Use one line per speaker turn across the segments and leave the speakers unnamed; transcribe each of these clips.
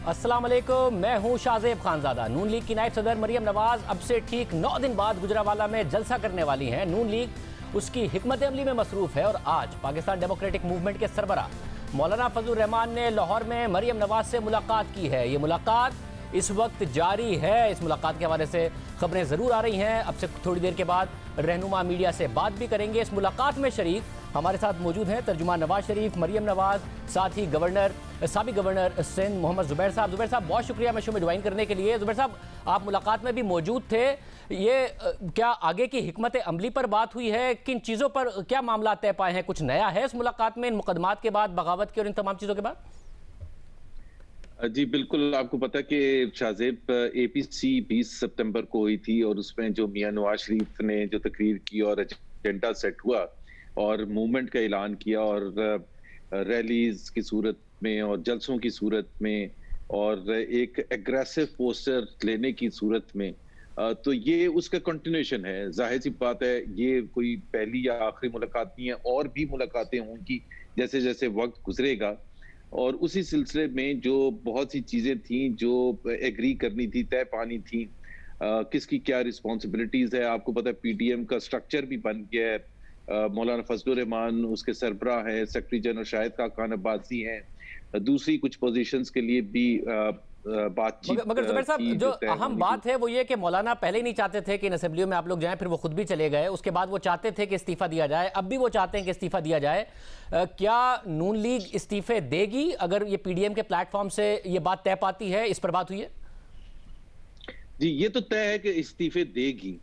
अस्सलाम वालेकुम, मैं हूं शाहजेब खानजादा। नून लीग की नायब सदर मरियम नवाज अब से ठीक 9 दिन बाद गुजरावाला में जलसा करने वाली हैं। नून लीग उसकी हिकमत अमली में मसरूफ है और आज पाकिस्तान डेमोक्रेटिक मूवमेंट के सरबरा मौलाना फजलुर रहमान ने लाहौर में मरियम नवाज से मुलाकात की है। ये मुलाकात इस वक्त जारी है। इस मुलाकात के हवाले से खबरें ज़रूर आ रही हैं। अब से थोड़ी देर के बाद रहनुमा मीडिया से बात भी करेंगे। इस मुलाकात में शरीक हमारे साथ मौजूद हैं तर्जुमान नवाज शरीफ, मरियम नवाज, साथ ही साबिक गवर्नर सिंध मोहम्मद जुबैर साहब। जुबैर साहब, बहुत शुक्रिया मैं शो में ज्वाइन करने के लिए। जुबैर साहब, आप मुलाकात में भी मौजूद थे। ये क्या आगे की हिकमत अमली पर बात हुई है? किन चीज़ों पर क्या मामला तय पाए हैं? कुछ नया है इस मुलाकात में, इन मुकदमात के बाद, बगावत के और इन तमाम चीज़ों के बाद?
जी बिल्कुल, आपको पता कि शाहजेब एपीसी 20 सितंबर को हुई थी और उसमें जो मियां नवाज शरीफ ने जो तकरीर की और एजेंडा सेट हुआ और मूवमेंट का ऐलान किया और रैलीज की सूरत में और जलसों की सूरत में और एक एग्रेसिव पोस्टर लेने की सूरत में, तो ये उसका कंटिन्यूएशन है। जाहिर सी बात है, ये कोई पहली या आखिरी मुलाकात नहीं है, और भी मुलाकातें होंगी जैसे जैसे वक्त गुजरेगा। और उसी सिलसिले में जो बहुत सी चीजें थी जो एग्री करनी थी, तय पानी थी, किसकी क्या रिस्पॉन्सिबिलिटीज है। आपको पता है पीटीएम का स्ट्रक्चर भी बन गया है। मौलाना फजलुर रहमान उसके सरबराह हैं, सेक्रेटरी जनरल शाहिद खाकान अब्बासी हैं। दूसरी कुछ पोजीशंस के लिए भी बातचीत
मगर जुबैर साहब, जो अहम बात है वो ये कि मौलाना पहले ही नहीं चाहते थे कि इन असेंबलियों में आप लोग जाएं, फिर वो खुद भी चले गए। उसके बाद वो चाहते थे कि इस्तीफा दिया जाए, अब भी वो चाहते हैं कि इस्तीफा दिया जाए। क्या नून लीग इस्तीफे देगी अगर ये पीडीएम के प्लेटफॉर्म से ये बात तय पाती है? इस पर बात हुई है?
जी, ये तो तय है कि इस्तीफे देगी,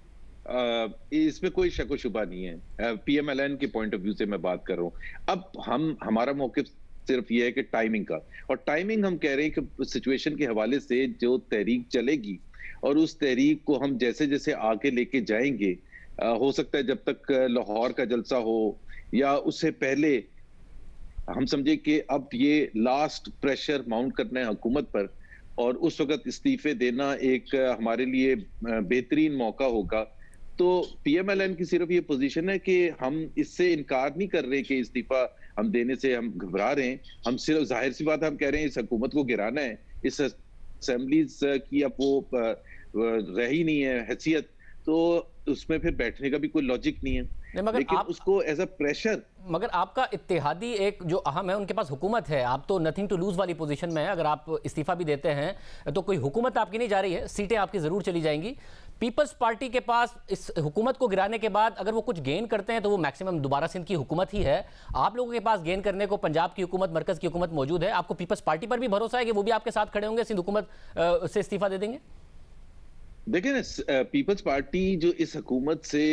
इसमें कोई शक व शुबा नहीं है। पीएमएलएन के पॉइंट ऑफ व्यू से मैं बात कर रहा हूं। अब हमारा मौक़िफ़ सिर्फ ये है कि टाइमिंग का, और टाइमिंग हम कह रहे हैं कि सिचुएशन के हवाले से जो तहरीक चलेगी और उस तहरीक को हम जैसे जैसे आगे लेके जाएंगे, हो सकता है जब तक लाहौर का जलसा हो या उससे पहले हम समझे कि अब ये लास्ट प्रेशर माउंट करना है हुकूमत पर, और उस वक्त इस्तीफे देना एक हमारे लिए बेहतरीन मौका होगा। तो पीएमएलएन की सिर्फ ये पोजीशन है कि हम इससे इनकार नहीं कर रहे कि इस्तीफा हम देने से हम घबरा रहे हैं। हम सिर्फ जाहिर सी बात हम कह रहे हैं इस हुकूमत को गिराना है। इस असेंबलीज की अब वो रह ही नहीं है हैसियत, तो उसमें फिर बैठने का भी कोई लॉजिक नहीं है।
मगर
लेकिन उसको एज अ प्रेशर,
मगर आपका इत्तेहादी एक जो अहम है उनके पास हुकूमत है, आप तो नथिंग टू लूज वाली पोजीशन में है। अगर आप इस्तीफा भी देते हैं तो कोई हुकूमत आपकी नहीं जा रही है, सीटें आपकी जरूर चली जाएंगी। पीपल्स पार्टी के पास इस हुकूमत को गिराने के बाद अगर वो कुछ गेन करते हैं तो वो मैक्सिमम दोबारा सिंध की हुकूमत ही है। आप लोगों के पास गेन करने को पंजाब की हुकूमत, मरकज की हुकूमत मौजूद है। आपको पीपल्स पार्टी पर भी भरोसा है कि वो भी आपके साथ खड़े होंगे, सिंध हुकूमत से इस्तीफा दे देंगे?
देखिए ना, पीपल्स पार्टी जो इस हुकूमत से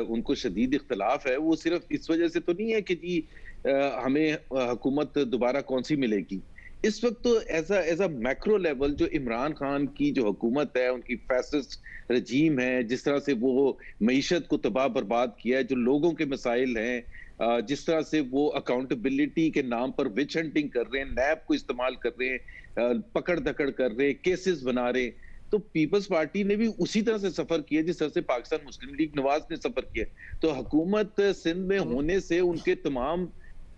उनको शदीद इख्तलाफ है, वो सिर्फ इस वजह से तो नहीं है कि जी हमें हुकूमत दोबारा कौन सी मिलेगी। इस वक्त तो एज अ मैक्रो लेवल जो इमरान खान की जो हुकूमत है, उनकी फैसिस्ट रजीम है, जिस तरह से वो मईशत को तबाह बर्बाद किया है, जो लोगों के मसाइल हैं, जिस तरह से वो अकाउंटेबिलिटी के नाम पर विच हंटिंग कर रहे हैं, नैब को इस्तेमाल कर रहे हैं, पकड़ धकड़ कर रहे हैं, केसेस बना रहे हैं। तो पीपल्स पार्टी ने भी उसी तरह से सफर किया जिस तरह से पाकिस्तान मुस्लिम लीग नवाज ने सफर किया। तो हुकूमत सिंध में होने से उनके तमाम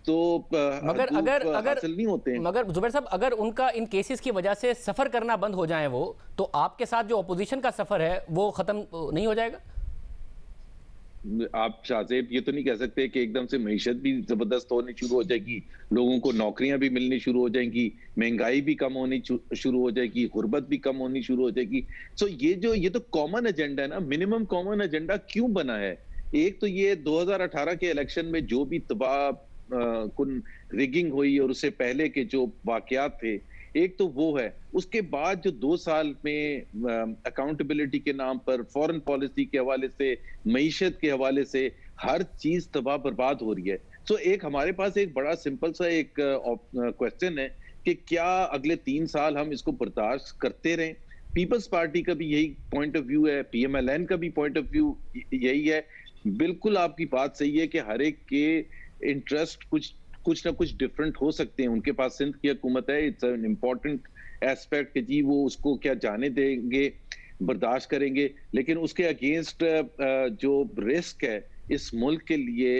तो
मगर अगर अगर
हासिल नहीं होते हैं।
मगर जुबैर साहब, अगर उनका इन केसेस की वजह से सफर करना बंद हो जाए वो, तो आपके साथ जो अपोजिशन का सफर है वो खत्म नहीं हो जाएगा?
आप शाहजेब ये तो नहीं कह सकते कि एकदम से मईशत भी जबरदस्त होनी शुरू हो जाएगी, लोगों को नौकरियां भी मिलनी शुरू हो जाएंगी, महंगाई भी कम होनी शुरू हो जाएगी, गुर्बत भी कम होनी शुरू हो जाएगी। सो ये तो कॉमन एजेंडा है ना, मिनिमम कॉमन एजेंडा क्यों बना है? एक तो ये 2018 के इलेक्शन में जो भी तबाह कुन रिगिंग हुई और उससे पहले के जो वाकयात थे, एक तो वो है। उसके बाद जो 2 साल में अकाउंटेबिलिटी के नाम पर, फॉरेन पॉलिसी के हवाले से, मईशत के हवाले से हर चीज तबाह बर्बाद हो रही है। सो एक हमारे पास एक बड़ा सिंपल सा एक क्वेश्चन है कि क्या अगले 3 साल हम इसको बर्दाश्त करते रहें? पीपल्स पार्टी का भी यही पॉइंट ऑफ व्यू है, पीएमएलएन का भी पॉइंट ऑफ व्यू यही है। बिल्कुल आपकी बात सही है कि हर एक के इंटरेस्ट कुछ ना कुछ डिफरेंट हो सकते हैं। उनके पास सिंध की हुकूमत है, इट्स एन इम्पोर्टेंट एस्पेक्ट कि जी वो उसको क्या जाने देंगे, बर्दाश्त करेंगे। लेकिन उसके अगेंस्ट जो रिस्क है इस मुल्क के लिए,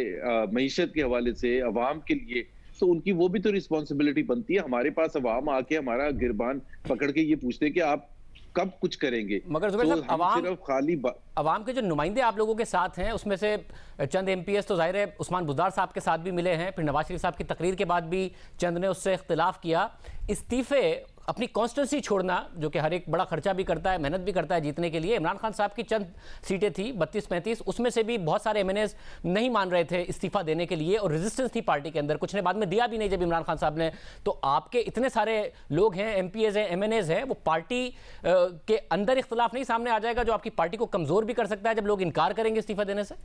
मईशत के हवाले से, अवाम के लिए, तो उनकी वो भी तो रिस्पॉन्सिबिलिटी बनती है। हमारे पास अवाम आके हमारा गिरबान पकड़ के ये पूछते हैं कि आप कब कुछ करेंगे।
मगर जुबैर
तो
साहब,
हम सिर्फ खाली
अवाम के जो नुमाइंदे आप लोगों के साथ हैं, उसमें से चंद एमपीएस तो जाहिर है उस्मान बुज़दार साहब के साथ भी मिले हैं, फिर नवाज शरीफ साहब की तकरीर के बाद भी चंद ने उससे इख्तिलाफ किया। इस्तीफे, अपनी कॉन्स्टिट्यूंसी छोड़ना, जो कि हर एक बड़ा खर्चा भी करता है, मेहनत भी करता है जीतने के लिए। इमरान खान साहब की चंद सीटें थी 32-35, उसमें से भी बहुत सारे एमएनएस नहीं मान रहे थे इस्तीफा देने के लिए, और रेजिस्टेंस थी पार्टी के अंदर। कुछ ने बाद में दिया भी नहीं जब इमरान खान साहब ने। तो आपके इतने सारे लोग हैं, एमपीएस हैं, एमएनएस हैं, वो पार्टी के अंदर इख्तिलाफ नहीं सामने आ जाएगा जो आपकी पार्टी को कमजोर भी कर सकता है जब लोग इनकार करेंगे इस्तीफा देने से?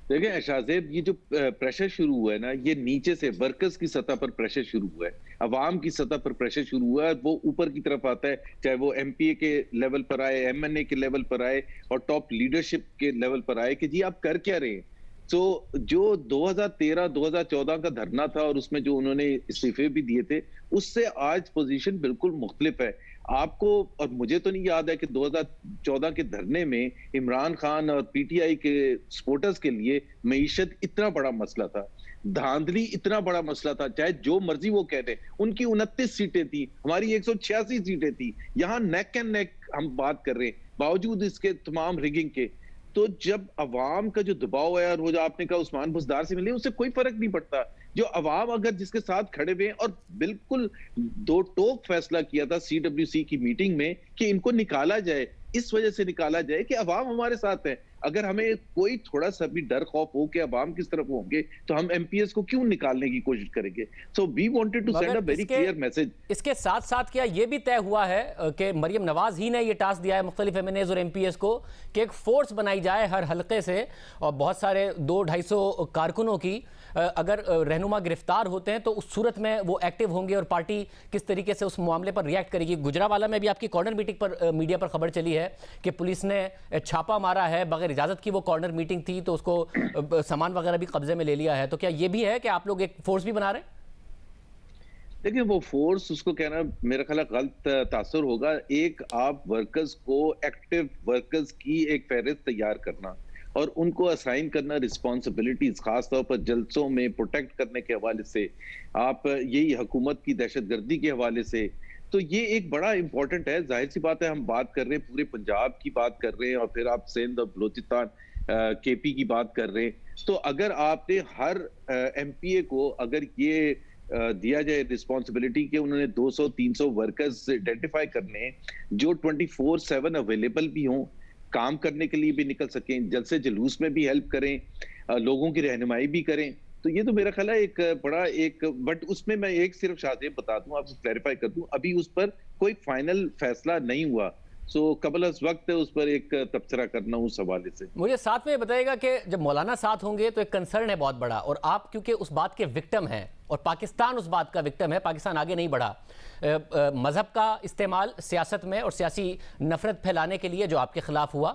देखिए शाहजेब, ये जो प्रेशर शुरू हुआ है ना, ये नीचे से वर्कर्स की सतह पर प्रेशर शुरू हुआ है, अवाम की सतह पर प्रेशर शुरू हुआ है। वो ऊपर की तरफ आता है, चाहे वो एमपीए के लेवल पर आए, एमएनए के लेवल पर आए और टॉप लीडरशिप के लेवल पर आए कि जी आप कर क्या रहे हैं। तो जो 2013-2014 का धरना था और उसमें जो उन्होंने इस्तीफे भी दिए थे, उससे आज पोजीशन बिल्कुल मुख्तलिफ है। आपको और मुझे तो नहीं याद है कि 2014 के धरने में इमरान खान और पीटीआई के सपोर्टर्स के लिए मईशत इतना बड़ा मसला था, धांधली इतना बड़ा मसला था। चाहे जो मर्जी वो कह दें, उनकी 29 सीटें थी, हमारी 186 सीटें थी। यहाँ नेक एंड नेक हम बात कर रहे हैं, बावजूद इसके तमाम रिगिंग के। तो जब अवाम का जो दबाव है, और वो जो आपने कहा उस्मान बुज़दार से मिले, उससे कोई फर्क नहीं पड़ता। जो अवाम अगर जिसके साथ खड़े हुए, और बिल्कुल दो टोक फैसला किया था सीडब्ल्यूसी की मीटिंग में कि इनको निकाला जाए, इस वजह से निकाला जाए कि अवाम हमारे साथ है। अगर हमें कोई थोड़ा सा भी डर खौफ हो कि अवाम किस तरफ होंगे, तो हम एमपीएस को क्यों निकालने की कोशिश करेंगे। So we wanted to send a very clear message.
इसके साथ साथ क्या ये भी तय हुआ है कि मरियम नवाज ही ने ये टास्क दिया है मुख्तलिफ एमएनएज और एमपीएस को कि एक फोर्स बनाई जाए हर हलके से, और बहुत सारे 200-250 कारकुनों की अगर रहनुमा गिरफ्तार होते हैं तो उस सूरत में वो एक्टिव होंगे और पार्टी किस तरीके से उस मामले पर रिएक्ट करेगी। गुजरावाला में भी आपकी कॉर्नर मीटिंग पर मीडिया पर खबर चली है कि पुलिस ने छापा मारा है, बगैर इजाजत की वो कॉर्नर मीटिंग थी, तो उसको सामान वगैरह भी कब्जे में ले लिया है। तो क्या ये भी है कि आप लोग एक फोर्स भी बना रहे हैं?
देखिए, वो फोर्स उसको कहना मेरा ख्याल गलत तासुर होगा। एक आप वर्कर्स को, एक्टिव वर्कर्स की एक फहरिस्त तैयार करना और उनको असाइन करना रिस्पॉन्सिबिलिटीज, खासतौर पर जलसों में प्रोटेक्ट करने के हवाले से, आप यही हुकूमत की दहशतगर्दी के हवाले से, तो ये एक बड़ा इंपॉर्टेंट है। जाहिर सी बात है, हम बात कर रहे हैं पूरे पंजाब की बात कर रहे हैं, और फिर आप सिंध और बलोचिस्तान केपी की बात कर रहे हैं। तो अगर आपने हर एमपीए को अगर ये दिया जाए रिस्पॉन्सिबिलिटी कि उन्होंने 200-300 वर्कर्स आइडेंटिफाई करने जो 24/7 अवेलेबल भी हों, काम करने के लिए भी निकल सकें, जलसे जुलूस में भी हेल्प करें, लोगों की रहनुमाई भी करें, तो ये तो मेरा ख्याल है एक बड़ा एक। बट उसमें मैं एक सिर्फ शाहजेब बता दूं, आपको क्लैरिफाई कर दूं, अभी उस पर कोई फाइनल फैसला नहीं हुआ। सो कबल अस वक्त उस पर एक तबसरा करना उस हवाले से। मुझे
साथ में बताइएगा कि जब मौलाना साथ होंगे तो एक कंसर्न है बहुत बड़ा, और आप क्योंकि उस बात के विक्टिम हैं और पाकिस्तान उस बात का विक्टिम है, पाकिस्तान आगे नहीं बढ़ा मजहब का इस्तेमाल सियासत में और सियासी नफरत फैलाने के लिए जो आपके खिलाफ हुआ,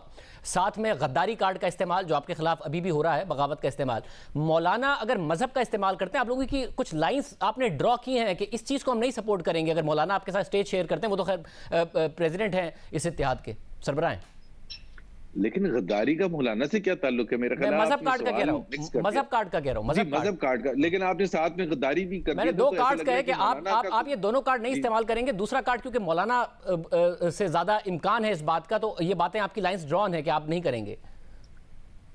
साथ में गद्दारी कार्ड का इस्तेमाल जो आपके खिलाफ अभी भी हो रहा है, बगावत का इस्तेमाल। मौलाना अगर मजहब का इस्तेमाल करते हैं, आप लोगों की कुछ लाइंस आपने ड्रॉ की हैं कि इस चीज़ को हम नहीं सपोर्ट करेंगे। अगर मौलाना आपके साथ स्टेज शेयर करते हैं, वो तो खैर प्रेसिडेंट हैं इस इत्तेहाद के, सरबराह हैं,
लेकिन गद्दारी का मौलाना से क्या ताल्लुक है? मेरा ख्याल
मजहब कार्ड का कह रहा हूं, मजहब कार्ड का कह रहा हूं,
मजहब कार्ड का। लेकिन आपने साथ में गद्दारी भी कर दी।
मैंने दो कार्ड कहे कि आप ये दोनों कार्ड नहीं इस्तेमाल करेंगे, दूसरा कार्ड क्योंकि मौलाना से ज्यादा इम्कान है इस बात का, तो ये बातें आपकी लाइंस ड्रॉन है कि आप नहीं करेंगे।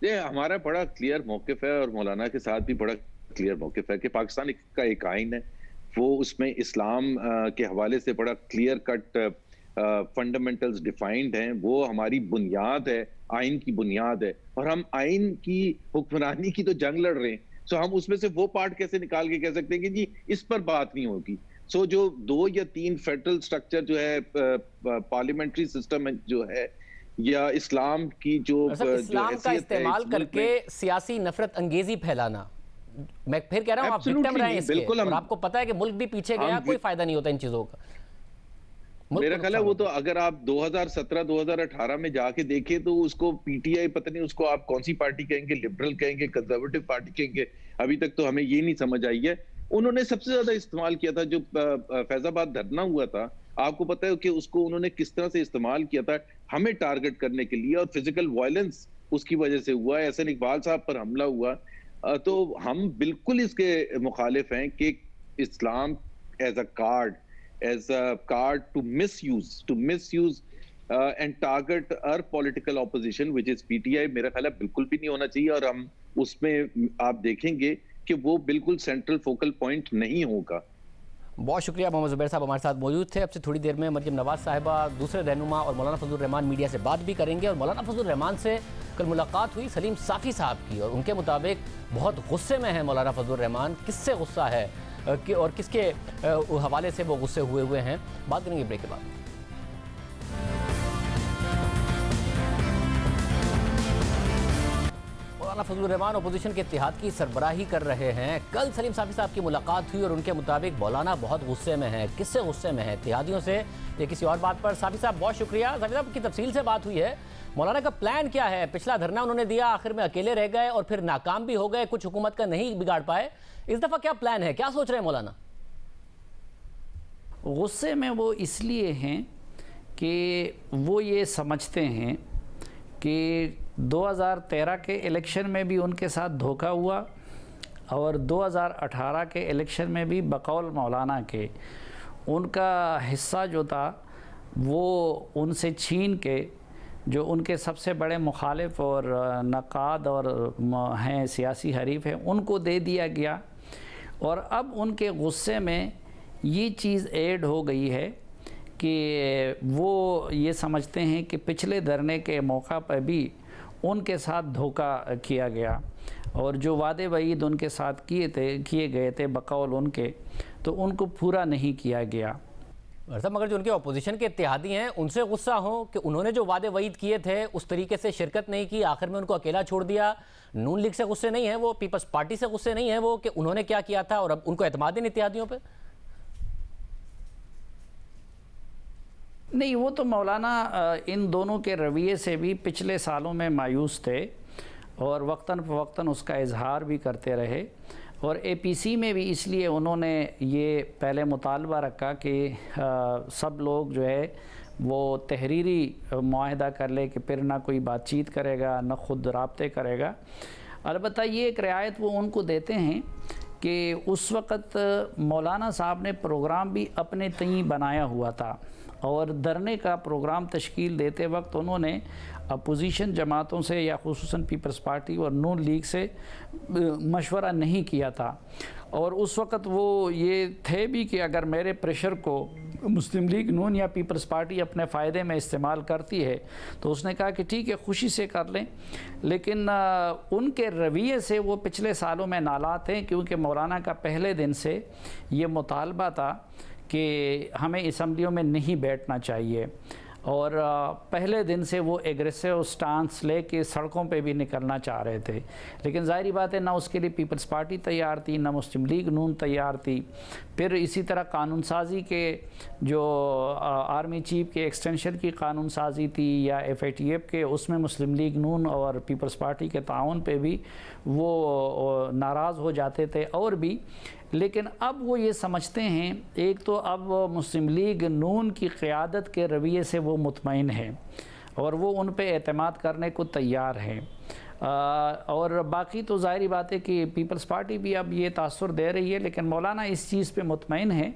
ये हमारा बड़ा क्लियर मौकिफ है, और मौलाना के साथ भी बड़ा क्लियर मौकिफ है कि पाकिस्तान का एक आइन है, वो उसमें इस्लाम के हवाले से बड़ा क्लियर कट फंडामेंटल्स डिफाइंड हैं। वो हमारी बुनियाद है, आइन की बुनियाद है, और हम आइन की हुक्मरानी की तो जंग लड़ रहे हैं। सो हम उसमें से वो पार्ट कैसे निकाल के कह सकते हैं कि जी इस पर बात नहीं होगी। सो जो 2 या 3 फेडरल स्ट्रक्चर जो है, पार्लियामेंट्री सिस्टम जो है, या इस्लाम की जो
इस्लाम का इस्तेमाल करके सियासी नफरत अंगेजी फैलाना, मैं फिर कह रहा हूं आप विक्टिम रहे हैं इसके, और आपको पता है कि मुल्क भी पीछे गया, कोई फायदा नहीं होता इन चीजों का।
मेरा ख्याल है वो तो अगर आप 2017-2018 में जाके देखें तो उसको पीटीआई, पता नहीं उसको आप कौन सी पार्टी कहेंगे, लिबरल कहेंगे, कंजर्वेटिव पार्टी कहेंगे, अभी तक तो हमें ये नहीं समझ आई है। उन्होंने सबसे ज्यादा इस्तेमाल किया था जो फैजाबाद धरना हुआ था, आपको पता है कि उसको उन्होंने किस तरह से इस्तेमाल किया था हमें टारगेट करने के लिए, और फिजिकल वायलेंस उसकी वजह से हुआ है। एहसन इकबाल साहब पर हमला हुआ, तो हम बिल्कुल इसके मुखालिफ हैं कि Islam as a card to misuse and target our political opposition which is PTI, मेरा ख्याल है बिल्कुल भी नहीं होना चाहिए। और हम उसमें आप देखेंगे कि वो बिल्कुल सेंट्रल फोकल पॉइंट नहीं होगा।
बहुत शुक्रिया मोहम्मद ज़ुबैर साहब हमारे साथ मौजूद थे। अब से थोड़ी देर में मरियम नवाज साहिबा, दूसरे रहनुमा और मौलाना फजलुर रहमान मीडिया से बात भी करेंगे। और मौलाना फजलुर रहमान से कल मुलाकात हुई सलीम साफ़ी साहब की, और उनके मुताबिक बहुत गुस्से में है मौलाना फजलुर रहमान। किससे गुस्सा है और किसके हवाले से वो गुस्से हुए हैं, बात करेंगे ब्रेक के बाद। मौलाना फजलुर रहमान अपोजिशन के इत्तेहाद की सरबराही कर रहे हैं। कल सलीम साफ़ी साहब की मुलाकात हुई और उनके मुताबिक मौलाना बहुत गुस्से में है। किससे गुस्से में है, इत्तेहादियों से या किसी और बात पर? साफ़ी साहब बहुत शुक्रिया। साफ़ी साहब की तफसील से बात हुई है। मौलाना का प्लान क्या है? पिछला धरना उन्होंने दिया, आखिर में अकेले रह गए और फिर नाकाम भी हो गए, कुछ हुकूमत का नहीं बिगाड़ पाए। इस दफ़ा क्या प्लान है, क्या सोच रहे हैं मौलाना?
गुस्से में वो इसलिए हैं कि वो ये समझते हैं कि 2013 के इलेक्शन में भी उनके साथ धोखा हुआ और 2018 के इलेक्शन में भी बकौल मौलाना के उनका हिस्सा जो था वो उनसे छीन के, जो उनके सबसे बड़े मुखालिफ और नक़ाद और हैं सियासी हरीफ हैं, उनको दे दिया गया। और अब उनके गुस्से में ये चीज़ ऐड हो गई है कि वो ये समझते हैं कि पिछले धरने के मौका पर भी उनके साथ धोखा किया गया और जो वादे वईद उनके साथ किए गए थे बकौल उनके, तो उनको पूरा नहीं किया गया।
मगर जो उनके अपोजिशन के इत्तेहादी हैं उनसे गुस्सा हो कि उन्होंने जो वादे वईद किए थे उस तरीके से शिरकत नहीं की, आखिर में उनको अकेला छोड़ दिया। नून लीग से गुस्से नहीं है वो, पीपल्स पार्टी से गुस्से नहीं है वो कि उन्होंने क्या किया था और अब उनको एतमाद इन इत्तेहादियों पर?
नहीं, वो तो मौलाना इन दोनों के रवैये से भी पिछले सालों में मायूस थे और वक्तन फ़वक्तन उसका इजहार भी करते रहे। और एपीसी में भी इसलिए उन्होंने ये पहले मुतालबा रखा कि सब लोग जो है वो तहरीरी मुआहदा कर ले कि फिर ना कोई बातचीत करेगा ना ख़ुद राब्ते करेगा। अलबत्ता ये एक रियायत वो उनको देते हैं कि उस वक़्त मौलाना साहब ने प्रोग्राम भी अपने तई बनाया हुआ था और धरने का प्रोग्राम तश्कील देते वक्त उन्होंने अपोजिशन जमातों से या खुसूसन पीपल्स पार्टी और नून लीग से मशवरा नहीं किया था। और उस वक़्त वो ये थे भी कि अगर मेरे प्रेशर को मुस्लिम लीग नून या पीपल्स पार्टी अपने फ़ायदे में इस्तेमाल करती है तो उसने कहा कि ठीक है, खुशी से कर लें। लेकिन उनके रवैये से वो पिछले सालों में नालात हैं, क्योंकि मौलाना का पहले दिन से ये मुतालबा था कि हमें असम्बलियों में नहीं बैठना चाहिए और पहले दिन से वो एग्रेसिव स्टांस लेके सड़कों पे भी निकलना चाह रहे थे। लेकिन ज़ाहिर बात है ना उसके लिए पीपल्स पार्टी तैयार थी, ना मुस्लिम लीग नून तैयार थी। फिर इसी तरह कानून साजी के जो आर्मी चीफ के एक्सटेंशन की कानून साजी थी या FATF के, उसमें मुस्लिम लीग नून और पीपल्स पार्टी के ताउन पे भी वो नाराज़ हो जाते थे और भी। लेकिन अब वो ये समझते हैं, एक तो अब मुस्लिम लीग नून की क़यादत के रवैये से वो मुतमईन है और वो उन पे एतमाद करने को तैयार है। और बाकी तो ज़ाहिर बात है कि पीपल्स पार्टी भी अब ये तासुर दे रही है, लेकिन मौलाना इस चीज़ पे मुतमईन है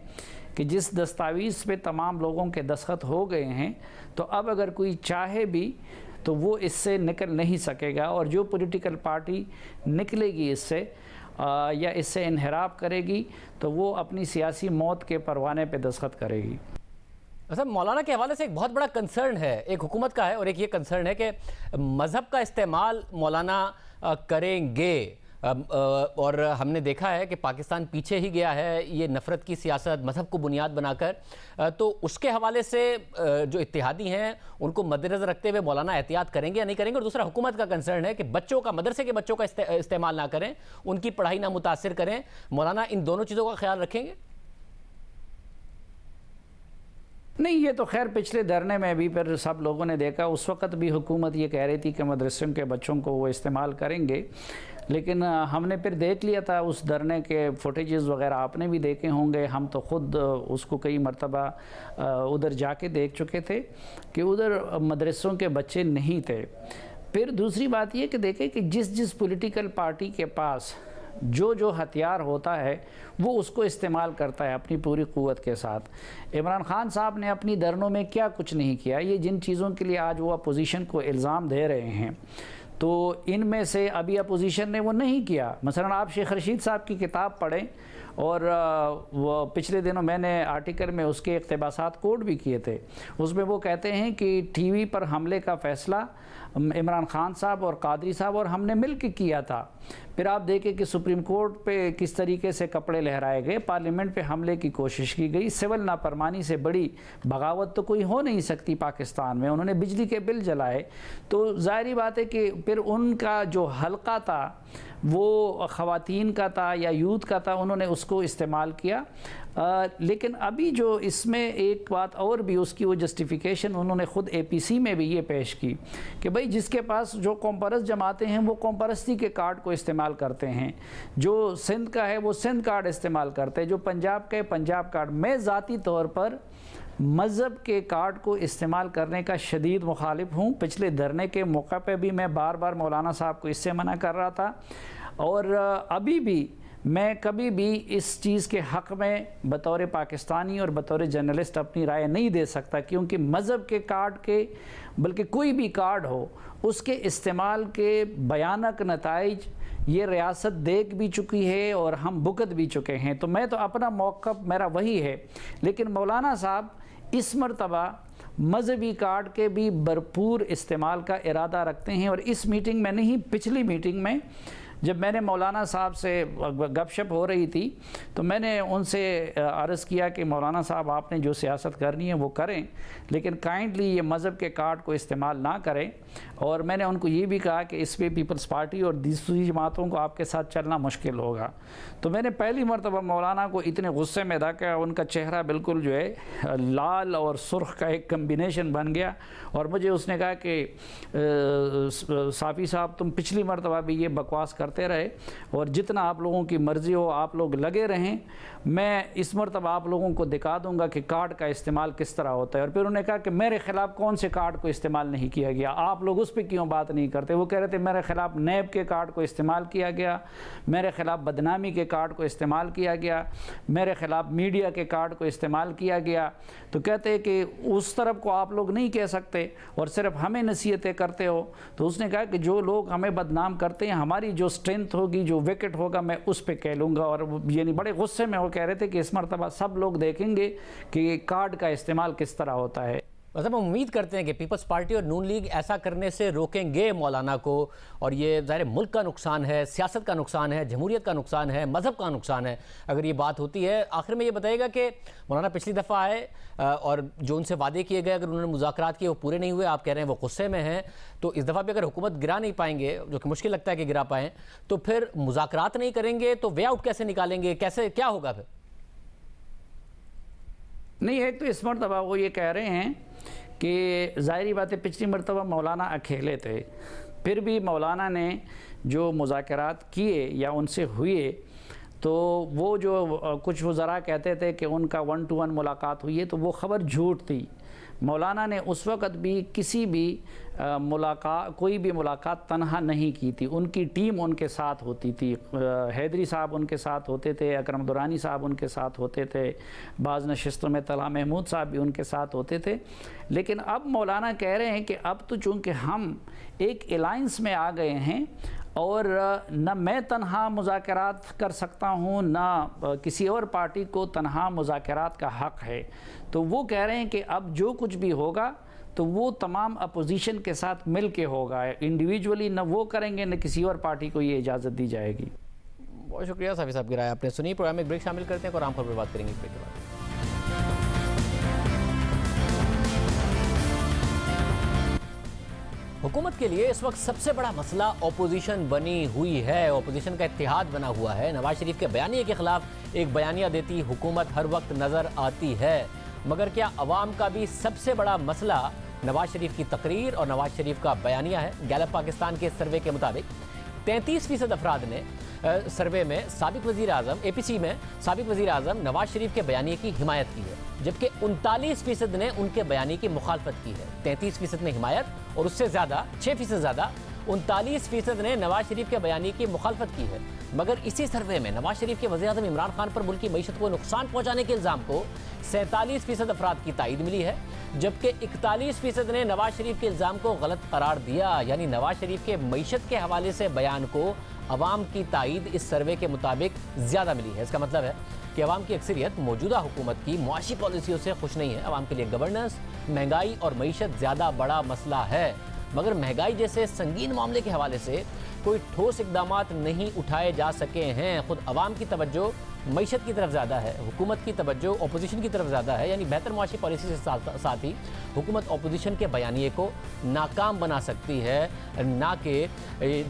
कि जिस दस्तावेज़ पे तमाम लोगों के दस्तखत हो गए हैं, तो अब अगर कोई चाहे भी तो वो इससे निकल नहीं सकेगा। और जो पॉलिटिकल पार्टी निकलेगी इससे या इससे इन्हिराफ करेगी तो वो अपनी सियासी मौत के परवाने पे दस्तखत करेगी।
अच्छा, मौलाना के हवाले से एक बहुत बड़ा कंसर्न है, एक हुकूमत का है और एक ये कंसर्न है कि मज़हब का इस्तेमाल मौलाना करेंगे। और हमने देखा है कि पाकिस्तान पीछे ही गया है ये नफ़रत की सियासत मज़हब को बुनियाद बनाकर। तो उसके हवाले से जो इत्तेहादी हैं उनको मद्देनज़र रखते हुए मौलाना एहतियात करेंगे या नहीं करेंगे? और दूसरा हुकूमत का कंसर्न है कि बच्चों का, मदरसे के बच्चों का इस्तेमाल ना करें, उनकी पढ़ाई ना मुतासिर करें। मौलाना इन दोनों चीज़ों का ख्याल रखेंगे?
नहीं, ये तो खैर पिछले धरने में भी फिर सब लोगों ने देखा, उस वक़्त भी हुकूमत ये कह रही थी कि मदरसों के बच्चों को वो इस्तेमाल करेंगे। लेकिन हमने फिर देख लिया था उस धरने के फुटेजेस वगैरह, आपने भी देखे होंगे, हम तो ख़ुद उसको कई मरतबा उधर जाके देख चुके थे कि उधर मदरसों के बच्चे नहीं थे। फिर दूसरी बात ये कि देखें कि जिस पॉलिटिकल पार्टी के पास जो हथियार होता है वो उसको इस्तेमाल करता है अपनी पूरी क़ुव्वत के साथ। इमरान खान साहब ने अपनी धरनों में क्या कुछ नहीं किया। ये जिन चीज़ों के लिए आज वो अपोजिशन को इल्ज़ाम दे रहे हैं, तो इनमें से अभी अपोजिशन ने वो नहीं किया। मसलन आप शेख रशीद साहब की किताब पढ़ें, और वो पिछले दिनों मैंने आर्टिकल में उसके इक़्तिबासात कोट भी किए थे। उसमें वो कहते हैं कि टीवी पर हमले का फ़ैसला इमरान खान साहब और कादरी साहब और हमने मिल के किया था। फिर आप देखें कि सुप्रीम कोर्ट पे किस तरीके से कपड़े लहराए गए, पार्लियामेंट पे हमले की कोशिश की गई। सिविल नाफरमानी से बड़ी बगावत तो कोई हो नहीं सकती पाकिस्तान में। उन्होंने बिजली के बिल जलाए, तो ज़ाहिरी बात है कि फिर उनका जो हल्का था वो ख़वातीन का था या यूथ का था, उन्होंने उसको इस्तेमाल किया। लेकिन अभी जो इसमें एक बात और भी, उसकी वो जस्टिफिकेशन उन्होंने ख़ुद APC में भी ये पेश की कि भाई जिसके पास जो कॉम्परस जमाते हैं वो कॉम्परस्ती के कार्ड को इस्तेमाल करते हैं, जो सिंध का है वो सिंध कार्ड इस्तेमाल करते हैं, जो पंजाब का है पंजाब कार्ड। मैं ज़ाती तौर पर मज़हब के कार्ड को इस्तेमाल करने का शदीद मुखालिफ हूँ। पिछले धरने के मौका पे भी मैं बार बार मौलाना साहब को इससे मना कर रहा था, और अभी भी मैं कभी भी इस चीज़ के हक़ में बतौर पाकिस्तानी और बतौर जर्नलिस्ट अपनी राय नहीं दे सकता, क्योंकि मज़हब के कार्ड के, बल्कि कोई भी कार्ड हो, उसके इस्तेमाल के भयानक नताइज ये रियासत देख भी चुकी है और हम भुगत भी चुके हैं। तो मैं तो अपना मौक़िफ़ मेरा वही है। लेकिन मौलाना साहब इस मरतबा मजहबी कार्ड के भी भरपूर इस्तेमाल का इरादा रखते हैं। और इस मीटिंग में नहीं, पिछली मीटिंग में जब मैंने मौलाना साहब से गपशप हो रही थी, तो मैंने उनसे अर्ज़ किया कि मौलाना साहब आपने जो सियासत करनी है वो करें, लेकिन काइंडली ये मज़हब के कार्ड को इस्तेमाल ना करें। और मैंने उनको ये भी कहा कि इस पे पीपल्स पार्टी और दूसरी जमातों को आपके साथ चलना मुश्किल होगा। तो मैंने पहली मरतबा मौलाना को इतने गुस्से में देखा, उनका चेहरा बिल्कुल जो है लाल और सुर्ख का एक कम्बिनेशन बन गया। और मुझे उसने कहा कि साफ़ी साहब तुम पिछली मरतबा भी ये बकवास करते रहे, और जितना आप लोगों की मर्ज़ी हो आप लोग लगे रहें, मैं इस मरतबा आप लोगों को दिखा दूंगा कि कार्ड का इस्तेमाल किस तरह होता है। और फिर उन्होंने कहा कि मेरे ख़िलाफ़ कौन से कार्ड को इस्तेमाल नहीं किया गया, आप लोग उस पर क्यों बात नहीं करते। वो कह रहे थे मेरे ख़िलाफ़ नैब के कार्ड को इस्तेमाल किया गया, मेरे ख़िलाफ़ बदनामी के कार्ड को इस्तेमाल किया गया, मेरे ख़िलाफ़ मीडिया के कार्ड को इस्तेमाल किया गया। तो कहते हैं कि उस तरफ को आप लोग नहीं कह सकते और सिर्फ हमें नसीहतें करते हो। तो उसने कहा कि जो लोग हमें बदनाम करते हैं, हमारी जो स्ट्रेंथ होगी, जो विकेट होगा, मैं उस पर कह लूँगा। और यानी बड़े गुस्से में वो कह रहे थे कि इस मरतबा सब लोग देखेंगे कि कार्ड का इस्तेमाल किस तरह होता है।
मतलब हम उम्मीद करते हैं कि पीपल्स पार्टी और नून लीग ऐसा करने से रोकेंगे मौलाना को, और ये ज़ाहिर मुल्क का नुकसान है, सियासत का नुकसान है, जमहूरियत का नुकसान है, मज़हब का नुकसान है अगर ये बात होती है। आखिर में ये बताइएगा कि मौलाना पिछली दफ़ा आए और जो उनसे वादे किए गए, अगर उन्होंने मुज़ाकरात किए वो पूरे नहीं हुए, आप कह रहे हैं वो गुस्से में हैं, तो इस दफ़ा भी अगर हुकूमत गिरा नहीं पाएंगे, जो कि मुश्किल लगता है कि गिरा पाएँ, तो फिर मुज़ाकरात नहीं करेंगे तो वे आउट कैसे निकालेंगे, कैसे क्या होगा फिर?
नहीं है तो इस मरतबा वो ये कह रहे हैं कि ज़ाहिरी बात है पिछली मरतबा मौलाना अकेले थे, फिर भी मौलाना ने जो मुज़ाकरात किए या उनसे हुए, तो वो जो कुछ वज़रा कहते थे कि उनका 1-to-1 मुलाकात हुई है, तो वो ख़बर झूठ थी। मौलाना ने उस वक़्त भी किसी भी कोई भी मुलाकात तन्हा नहीं की थी, उनकी टीम उनके साथ होती थी। हैदरी साहब उनके साथ होते थे, अकरम दुरानी साहब उनके साथ होते थे, बाज़ नशिस्तों में तला महमूद साहब भी उनके साथ होते थे। लेकिन अब मौलाना कह रहे हैं कि अब तो चूँकि हम एक अलायंस में आ गए हैं और न मैं तन्हा मुज़ाकरात कर सकता हूँ, न किसी और पार्टी को तन्हा मुज़ाकरात का हक़ है, तो वो कह रहे हैं कि अब जो कुछ भी होगा तो वो तमाम अपोजिशन के साथ मिल के होगा, इंडिविजुअली न वो करेंगे न किसी और पार्टी को ये इजाज़त दी जाएगी।
बहुत शुक्रिया साफ़ी साहब की राय आपने सुनी। प्रोग्राम में एक ब्रेक शामिल करते हैं और आम खबर पर बात करेंगे इस ब्रेक के बाद। हुकूमत के लिए इस वक्त सबसे बड़ा मसला ओपोजिशन बनी हुई है, ओपोजिशन का इत्तेहाद बना हुआ है। नवाज शरीफ के बयानिए के खिलाफ एक बयानिया देती हुकूमत हर वक्त नज़र आती है, मगर क्या अवाम का भी सबसे बड़ा मसला नवाज शरीफ की तकरीर और नवाज शरीफ का बयानिया है? गैलप पाकिस्तान के सर्वे के मुताबिक 33% अफराद ने सर्वे में साबिक वज़ीर आज़म APC में साबिक वज़ीर आज़म नवाज शरीफ के बयानिए की हिमायत की है, जबकि 39% ने उनके बयानी की मुखालफत की है। 33% ने हिमायत और उससे ज़्यादा 6% ज़्यादा 39% ने नवाज शरीफ के बयानी की मुखालफत की है। मगर इसी सर्वे में नवाज शरीफ के वज़ीर-ए-आज़म इमरान खान पर मुल्क की मईशत को नुकसान पहुंचाने के इल्ज़ाम को 47% अफराद की तायद मिली है, जबकि 41% ने नवाज शरीफ के इल्ज़ाम को गलत करार दिया। यानी नवाज शरीफ के मईशत के हवाले से बयान को अवाम की तायद इस सर्वे के मुताबिक ज़्यादा मिली है। इसका मतलब है कि अवाम की अक्सरियत मौजूदा हुकूमत की मुआशी पॉलिसियों से खुश नहीं है। अवाम के लिए गवर्नेंस, महंगाई और मईशत ज़्यादा बड़ा मसला है। मगर महंगाई जैसे संगीन मामले के हवाले से कोई ठोस इक़दामात नहीं उठाए जा सके हैं। खुद अवाम की तवज्जो मईशत की तरफ ज़्यादा है, हुकूमत की तवज्जो अपोजिशन की तरफ ज़्यादा है। यानी बेहतर मुआशी पॉलिसी से साथ ही हुकूमत अपोजिशन के बयानिए को नाकाम बना सकती है, ना कि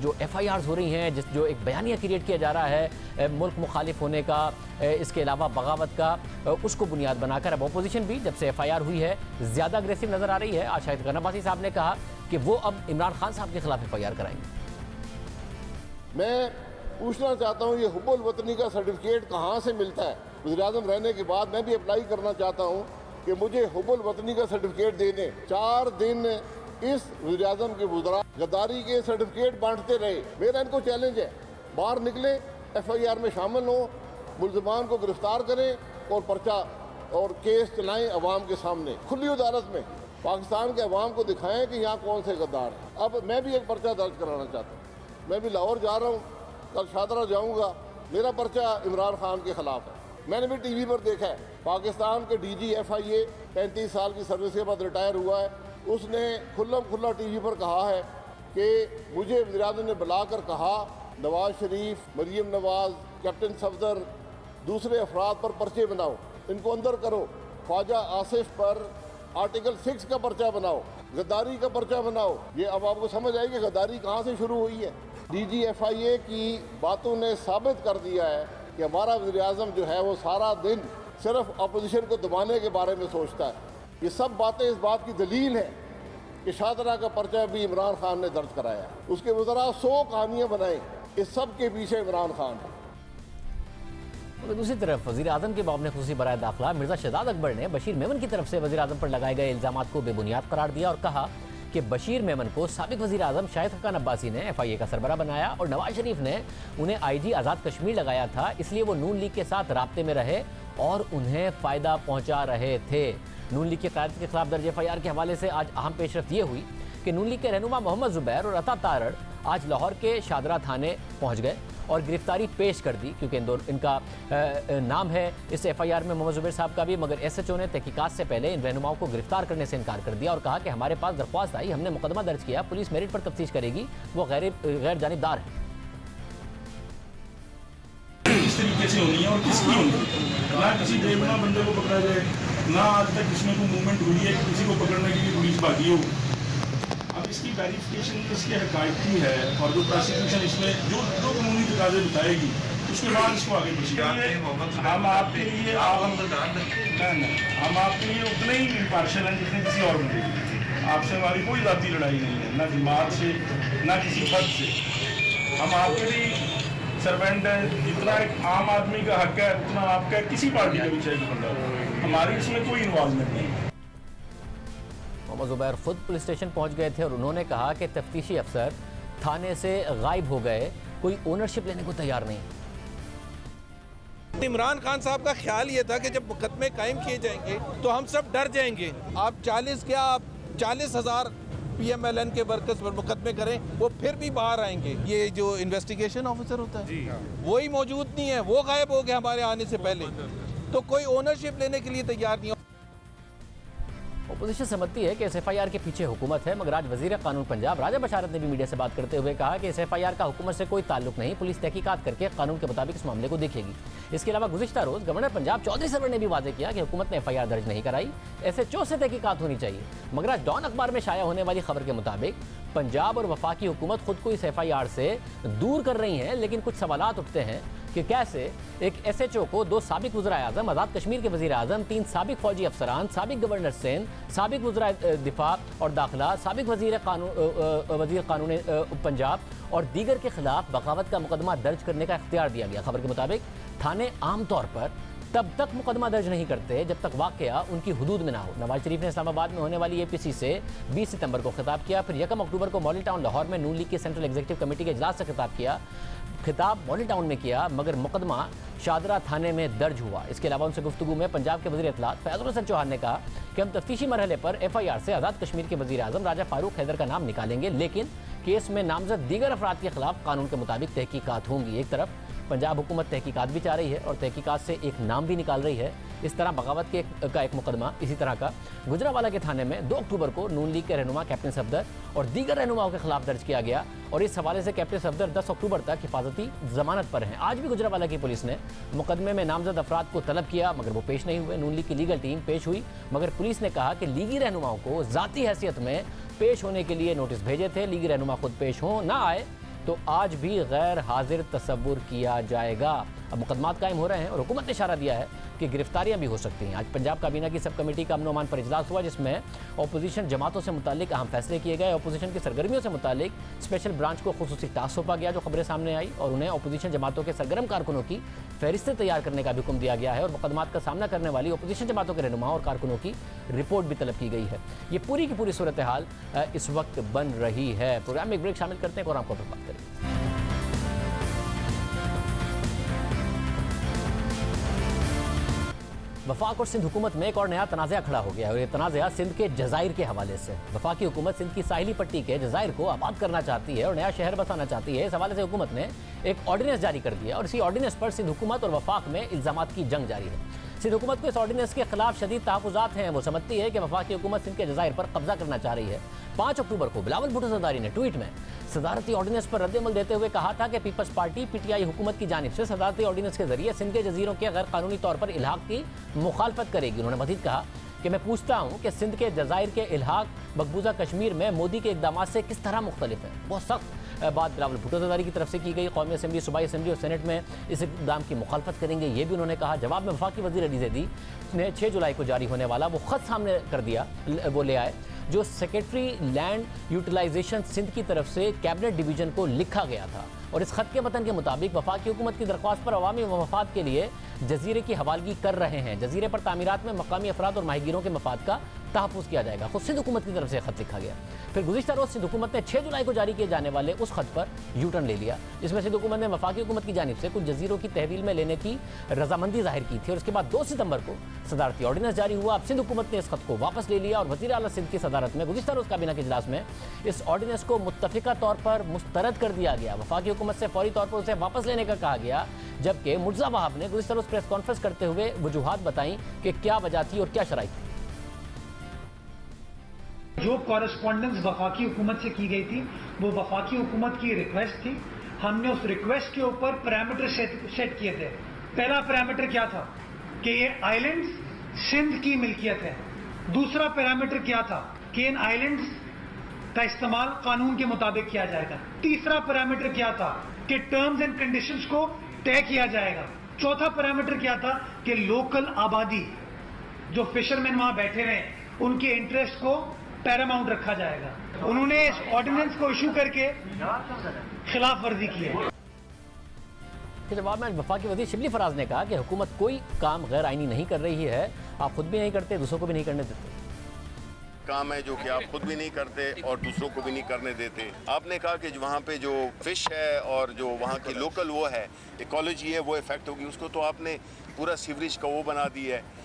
जो FIRs हो रही हैं, जो एक बयानिया क्रिएट किया जा रहा है मुल्क मुखालिफ होने का, इसके अलावा बगावत का, उसको बुनियाद बनाकर अब अपोजिशन भी जब से FIR हुई है ज़्यादा अग्रेसिव नज़र आ रही है। आज शाहिद खान अब्बासी साहब ने कहा कि वो अब इमरान खान साहब के खिलाफ FIR कराएंगे।
मैं पूछना चाहता हूँ, ये हुब्बुल वतनी का सर्टिफिकेट कहाँ से मिलता है? वज़ीर-ए-आज़म रहने के बाद मैं भी अप्लाई करना चाहता हूँ कि मुझे हुब्बुल वतनी का सर्टिफिकेट दे दें। 4 दिन इस वज़ीर-ए-आज़म के वज़रा गद्दारी के सर्टिफिकेट बांटते रहे। मेरा इनको चैलेंज है, बाहर निकले, FIR में शामिल हों, मुल्ज़िमान को गिरफ्तार करें और पर्चा और केस चलाएँ अवाम के सामने खुली अदालत में। पाकिस्तान के अवाम को दिखाएँ कि यहाँ कौन से गद्दार हैं। अब मैं भी एक पर्चा दर्ज कराना चाहता हूँ। मैं भी लाहौर जा रहा हूँ, कल शादरा जाऊँगा। मेरा पर्चा इमरान खान के ख़िलाफ़ है। मैंने भी TV पर देखा है, पाकिस्तान के DG FIA 35 साल की सर्विस के बाद रिटायर हुआ है। उसने खुल्ला TV पर कहा है कि मुझे वज़ीर-ए-आज़म ने बुलाकर कहा, नवाज शरीफ, मरीम नवाज, कैप्टन सफदर, दूसरे अफराद पर पर्चे बनाओ, इनको अंदर करो। ख्वाजा आसिफ पर आर्टिकल 6 का पर्चा बनाओ, गद्दारी का पर्चा बनाओ। ये अब आपको समझ आएगी गद्दारी कहाँ से शुरू हुई है। DG FIA की बातों ने साबित कर दिया है कि हमारा वज़ीर-ए-आज़म जो है वो सारा दिन सिर्फ अपोजिशन को दबाने के बारे में सोचता है। ये सब बातें इस बात की दलील है कि शादरा का पर्चा भी इमरान खान ने दर्ज कराया है। उसके वज़रा 100 कहानियाँ बनाएं, इस सब के पीछे इमरान खान है।
दूसरी तरफ वज़ीर-ए-आज़म के बाब ने खुसूसी बराए दाखिला मिर्ज़ा शहजाद अकबर ने बशीर मेमन की तरफ से वज़ीर-ए-आज़म पर लगाए गए इल्ज़ामात को बेबुनियाद करार दिया और कहा कि बशीर मेमन को साबिक़ वज़ीर-ए-आज़म शाहिद खान अब्बासी ने FIA का सरबराह बनाया और नवाज शरीफ ने उन्हें IG आज़ाद कश्मीर लगाया था, इसलिए वो नून लीग के साथ राब्ते में रहे और उन्हें फ़ायदा पहुँचा रहे थे। नून लीग की क़यादत के खिलाफ दर्ज FIR के हवाले से आज अहम पेशरफ्त ये हुई कि नून लीग के रहनुमा मोहम्मद ज़ुबैर और अता तारड़ आज लाहौर के शादरा थाने पहुँच गए और गिरफ्तारी पेश कर दी, क्योंकि इनका नाम है इस FIR में मोहम्मद ज़ुबैर साहब का भी। मगर SHO ने तहकीकात से पहले इन रहनुमाओं को गिरफ्तार करने से इनकार कर दिया और कहा कि हमारे पास दरख्वास्त आई, हमने मुकदमा दर्ज किया, पुलिस मेरिट पर तफ्तीश करेगी, वो गैर जानिबदार है।
इस तरीके से होनी है और किसकी होनी है, ना किसी बेगुनाह बंदे को पकड़ा जाए, ना आज तक इसमें कोई मूवमेंट हुई है कि किसी को पकड़ने के लिए पुलिस भागी हो। अब इसकी वेरिफिकेशन इसके हक़ाइक़ की है और जो प्रोसिक्यूशन इसमें जो कानूनी तकाज़े बताएगी उसके बाद इसको आगे बढ़ाएंगे। हम आपके लिए उतने ही इम्पार्शियल हैं जितने किसी और बंदे। आपसे हमारी कोई ज़ाती लड़ाई नहीं है, ना जमात से ना किसी पद से। हम आपके लिए सर्वेंट है, जितना एक आम आदमी का हक है उतना आपका किसी पार्टी का भी चाहे बंदा हो। हमारी इसमें कोई इन्वॉल्वमेंट नहीं है।
मोहम्मद ज़ुबैर खुद पुलिस स्टेशन पहुंच गए थे और उन्होंने कहा कि तफ्तीशी अफसर थाने से गायब हो गए, कोई ओनरशिप लेने को तैयार नहीं।
इमरान खान साहब का ख्याल ये था कि जब मुकदमे कायम किए जाएंगे तो हम सब डर जाएंगे। आप 40,000 PMLN के वर्कर्स पर मुकदमे करें, वो फिर भी बाहर आएंगे। ये जो इन्वेस्टिगेशन ऑफिसर होता है वही मौजूद नहीं है, वो गायब हो गया हमारे आने से पहले, तो कोई ओनरशिप लेने के लिए तैयार नहीं।
अपोजिशन समझती है कि इस FIR के पीछे हुकूमत है, मगर आज वज़ीर कानून पंजाब राजा बशारत ने भी मीडिया से बात करते हुए कहा कि इस FIR का हुकूमत से कोई ताल्लुक नहीं, पुलिस तहकीकात करके कानून के मुताबिक इस मामले को देखेगी। इसके अलावा गुज़िश्ता रोज़ गवर्नर पंजाब चौधरी सरवर ने भी वाजे किया कि हुकूमत ने FIR दर्ज नहीं कराई, SHO से तहकीकात होनी चाहिए। मगर आज डॉन अखबार में शाया होने वाली खबर के मुताबिक पंजाब और वफाकी हुकूमत खुद को इस FIR से दूर कर रही हैं, लेकिन कुछ सवालात उठते हैं कि कैसे एक SHO को 2 साबिक वज़ीर-ए-आज़म, आज़ाद कश्मीर के वज़ीर-ए-आज़म, 3 साबिक फौजी अफसरान, साबिक गवर्नर सिंध, साबिक वज़ीर दिफा और दाखिला, साबिक वज़ीर कानून पंजाब और दीगर के खिलाफ बगावत का मुकदमा दर्ज करने का इख्तियार दिया गया। खबर के मुताबिक थाने आम तौर पर तब तक मुकदमा दर्ज नहीं करते जब तक वाकया उनकी हुदूद में ना हो। नवाज शरीफ ने इस्लामाबाद में होने वाली एपीसी से 20 सितंबर को खिताब किया, फिर 1 अक्टूबर को मॉडल टाउन लाहौर में नून लीग की सेंट्रल एग्जीक्यूटिव कमेटी के इजलास से खिताब मॉडल टाउन में किया, मगर मुकदमा शादरा थाने में दर्ज हुआ। इसके अलावा उनसे गुफ्तगू में पंजाब के वज़ीर इत्तलात फैज़ुल हसन चौहान ने कहा कि हम तफ्तीशी मरहले पर FIR से आज़ाद कश्मीर के वज़ीर आज़म राजा फारूक हैदर का नाम निकालेंगे, लेकिन केस में नामजद दीगर अफराद के खिलाफ कानून के मुताबिक तहकीकात होंगी। एक तरफ पंजाब हुकूमत तहकीकात भी चाह रही है और तहकीकात से एक नाम भी निकाल रही है। इस तरह बगावत का एक मुकदमा इसी तरह का गुजरावाला के थाने में 2 अक्टूबर को नून लीग के रहनुमा कैप्टन सफदर और दीगर रहनुमाओं के खिलाफ दर्ज किया गया और इस हवाले से कैप्टन सफदर 10 अक्टूबर तक हिफाजती जमानत पर हैं। आज भी गुजरावाला की पुलिस ने मुकदमे में नामजद अफराद को तलब किया, मगर वो पेश नहीं हुए। नून लीग की लीगल टीम पेश हुई, मगर पुलिस ने कहा कि लीगी रहनुमाओं को ज़ाती हैसियत में पेश होने के लिए नोटिस भेजे थे। लीगी रहनुमा खुद पेश हों ना आए तो आज भी गैर हाजिर तस्वुर किया जाएगा। अब मुकदमात कायम हो रहे हैं और हुकूमत ने इशारा दिया है कि गिरफ्तारियां भी हो सकती हैं। आज पंजाब काबीना की सब कमेटी का अमन-ओ-अमान पर इजलास हुआ, जिसमें अपोजिशन जमातों से मुतालिक अहम फैसले किए गए। अपोजिशन की सरगर्मियों से मुतालिक स्पेशल ब्रांच को खुसूसी टास्क सौंपा गया, जो खबरें सामने आई, और उन्हें अपोजिशन जमातों के सरगर्म कारकुनों की फहरिस्तें तैयार करने का भी हुक्म दिया गया है और मुकदमात का सामना करने वाली अपोजिशन जमातों के रहनुमाओं और कारकुनों की रिपोर्ट भी तलब की गई है। ये पूरी की पूरी सूरत हाल इस वक्त बन रही है। प्रोग्राम में एक ब्रेक शामिल करते हैं और आपको बात करें। वफाक और सिंध हुकूमत में एक और नया तनाज़ा खड़ा हो गया है और ये तनाज़ा सिंध के जज़ाइर के हवाले से। वफाकी हुकूमत सिंध की साहिली पट्टी के जज़ाइर को आबाद करना चाहती है और नया शहर बसाना चाहती है। इस हवाले से हुकूमत ने एक ऑर्डिनेंस जारी कर दिया और इसी ऑर्डिनेंस पर सिंध हुकूमत और वफाक में इल्ज़ामात की जंग जारी है। सिंध हुकूमत को इस ऑर्डिनेंस के खिलाफ शदीद तहफ़्फ़ुज़ात हैं। वो समझती है कि वफाकी हुकूमत सिंध के जज़ाइर पर कब्जा करना चाह रही है। 5 अक्टूबर को बिलावल भुट्टो ज़रदारी ने ट्वीट में सदारती ऑर्डिनेंस पर रद्द-ए-अमल देते हुए कहा था कि पीपल्स पार्टी PTI हुकूमत की जानिब से सदारती ऑर्डिनेंस के जरिए सिंध के जजीरों के गैर कानूनी तौर पर इल्हाक की मुखालफत करेगी। उन्होंने मज़ीद कहा कि मैं पूछता हूँ कि सिंध के जज़ाइर के इल्हाक मकबूजा कश्मीर में मोदी के इक़दामात से किस तरह मुख्तलिफ है। बहुत सख्त बात बिलावल भुट्टो ज़रदारी की तरफ से की गई। कौमी असम्बली, सूबाई असम्बली और सेनेट में इस इक़दाम की मुखालफत करेंगे, ये भी उन्होंने कहा। जवाब में वफाकी वज़ीर अली ज़ैदी ने 6 जुलाई को जारी होने वाला वो ख़त सामने कर दिया, वो ले आए, जो सेक्रेटरी लैंड यूटिलाइजेशन सिंध की तरफ से कैबिनेट डिवीज़न को लिखा गया था और इस खत के मतन के मुताबिक वफाकी हुकूमत की दरख्वास्त पर अवामी मफाद के लिए जजीरे की हवालगी कर रहे हैं। जजीरे पर तामीरात में मकामी अफराद और माहिगीरों के मफाद का तहफ़्फ़ुज़ किया जाएगा। खुद सिंध हुकूमत की तरफ से खत लिखा गया। फिर गुज़िश्ता रोज़ सिंध हुकूमत ने 6 जुलाई को जारी किए जाने वाले उस खत पर यू टर्न ले लिया, जिसमें सिंध हुकूमत ने वफाकी हुकूमत की जानिब से कुछ जजीरों की तहवील में लेने की रजामंदी जाहिर की थी और उसके बाद 2 सितंबर को सदारती ऑर्डिनेंस जारी हुआ। अब सिंध हुकूमत ने इस खत को वापस ले लिया और वज़ीर आला सिंध की सदारत में गुज़िश्ता रोज़ काबीना के इजलास में इस ऑर्डिनेंस को मुत्तफ़िका तौर पर मुस्तरद कर दिया गया। वफाकी हुकूमत से फौरी तौर पर उसे वापस लेने का कहा गया, जबकि मुर्तज़ा वहाब ने गुज़िश्ता रोज़ प्रेस कॉन्फ्रेंस करते हुए वजूहात बताई कि क्या वजह थी और क्या शराइत थी।
जो कॉरेस्पॉन्डेंस वफाकी हुकूमत से की गई थी वो वफाकी हुकूमत की रिक्वेस्ट थी। हमने उस रिक्वेस्ट के ऊपर पैरामीटर सेट किए थे। पहला पैरामीटर क्या था कि ये आइलैंड्स सिंध की मिल्कियत है। दूसरा पैरामीटर क्या था कि इन आइलैंड्स का इस्तेमाल कानून के मुताबिक किया जाएगा। तीसरा पैरामीटर क्या था कि टर्म्स एंड कंडीशंस को तय किया जाएगा। चौथा पैरामीटर क्या था कि लोकल आबादी जो फिशरमैन वहां बैठे हुए उनके इंटरेस्ट को पैरामाउंट रखा जाएगा। उन्होंने इस ऑर्डिनेंस को इशू करके खिलाफ वर्जी की है।
के जवाब में वफाकी वज़ीर शिबली फराज ने कहा कि हुकूमत कोई काम गैर आइनी नहीं कर रही है, आप खुद भी नहीं करते, दूसरों को भी नहीं करने देते।
काम है जो कि आप खुद भी नहीं करते और दूसरों को भी नहीं करने देते। आपने कहा कि वहाँ पे जो फिश है और जो वहाँ की लोकल वो है इकोलॉजी है वो इफेक्ट होगी, उसको तो आपने पूरा सीवरेज का वो बना दिया है।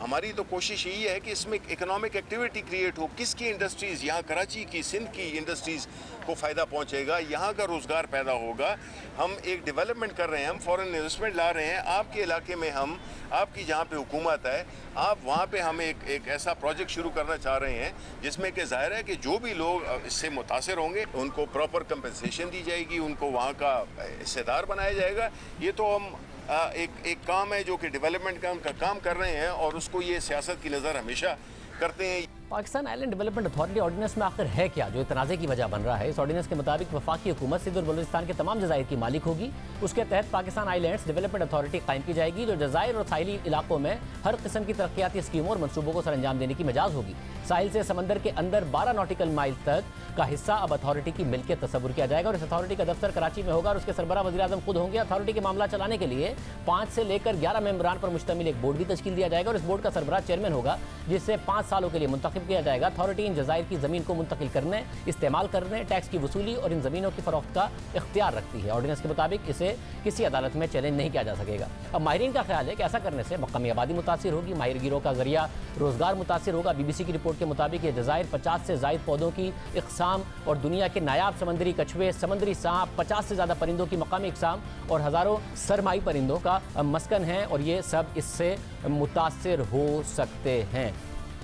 हमारी तो कोशिश यही है कि इसमें इकोनॉमिक एक्टिविटी क्रिएट हो। किसकी इंडस्ट्रीज़, यहाँ कराची की, सिंध की इंडस्ट्रीज़ को फ़ायदा पहुँचेगा, यहाँ का रोज़गार पैदा होगा। हम एक डेवलपमेंट कर रहे हैं, हम फॉरेन इन्वेस्टमेंट ला रहे हैं आपके इलाके में। हम आपकी जहाँ पे हुकूमत है आप वहाँ पे हम एक ऐसा प्रोजेक्ट शुरू करना चाह रहे हैं जिसमें कि ज़ाहिर है कि जो भी लोग इससे मुतासर होंगे उनको प्रॉपर कंपनसेशन दी जाएगी, उनको वहाँ का हिस्सेदार बनाया जाएगा। ये तो हम एक काम है जो कि डेवलपमेंट का काम कर रहे हैं और उसको ये सियासत की नज़र हमेशा करते हैं।
Pakistan island development authority ordinance में आखिर है क्या जो तनाज़े की वजह बन रहा है? इस ऑर्डिनेंस के मुताबिक वफाकी हुकूमत सिंध और बलूचिस्तान के तमाम जज़ायर की मालिक होगी। उसके तहत पाकिस्तान आइलैंड्स डेवलपमेंट अथॉरिटी कायम की जाएगी जो जज़ायर और साहिली इलाकों में हर किस्म की तरक्याती स्कीमों और मनसूबों को सरअंजाम देने की मिजाज होगी। साहिल से समंदर के अंदर 12 नॉटिकल माइल तक का हिस्सा अब अथॉरिटी की मिल्कियत तस्वुर किया जाएगा और इस अथॉरिटी का दफ्तर कराची में होगा और उसके सरबराह वज़ीर आज़म खुद होंगे। अथॉरिटी के मामला चलाने के लिए 5 से लेकर 11 मेंबरान पर मुश्तमिल एक बोर्ड भी तश्कील दिया जाएगा और इस बोर्ड का सरबराह चेयरमैन होगा जिससे 5 सालों के लिए मुंतखब किया जाएगा। अथॉरिटी इन जज़ायर की ज़मीन को मुंतकिल करने, इस्तेमाल करने, टैक्स की वसूली और इन ज़मीनों की फ़रोख्त का इख्तियार रखती है। ऑर्डिनेंस के मुताबिक इसे किसी अदालत में चैलेंज नहीं किया जा सकेगा। अब माहिरीन का ख्याल है कि ऐसा करने से मकामी आबादी मुतासिर होगी, माहिर गिरोह का ज़रिया रोज़गार मुतासिर होगा। BBC की रिपोर्ट के मुताबिक ये जज़ायर 50 से ज़ायद पौधों की इक़साम और दुनिया के नायाब समंदरी कछुए, समुद्री सांप, 50 से ज़्यादा परिंदों की मकामी इक़साम और हज़ारों सरमाई परिंदों का मस्कन है और ये सब इससे मुतासिर हो सकते हैं।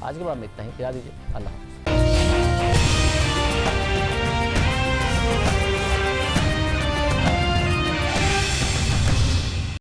आज के बाद में इतना ही, खिला दीजिए। अल्लाह हाफ़िज़।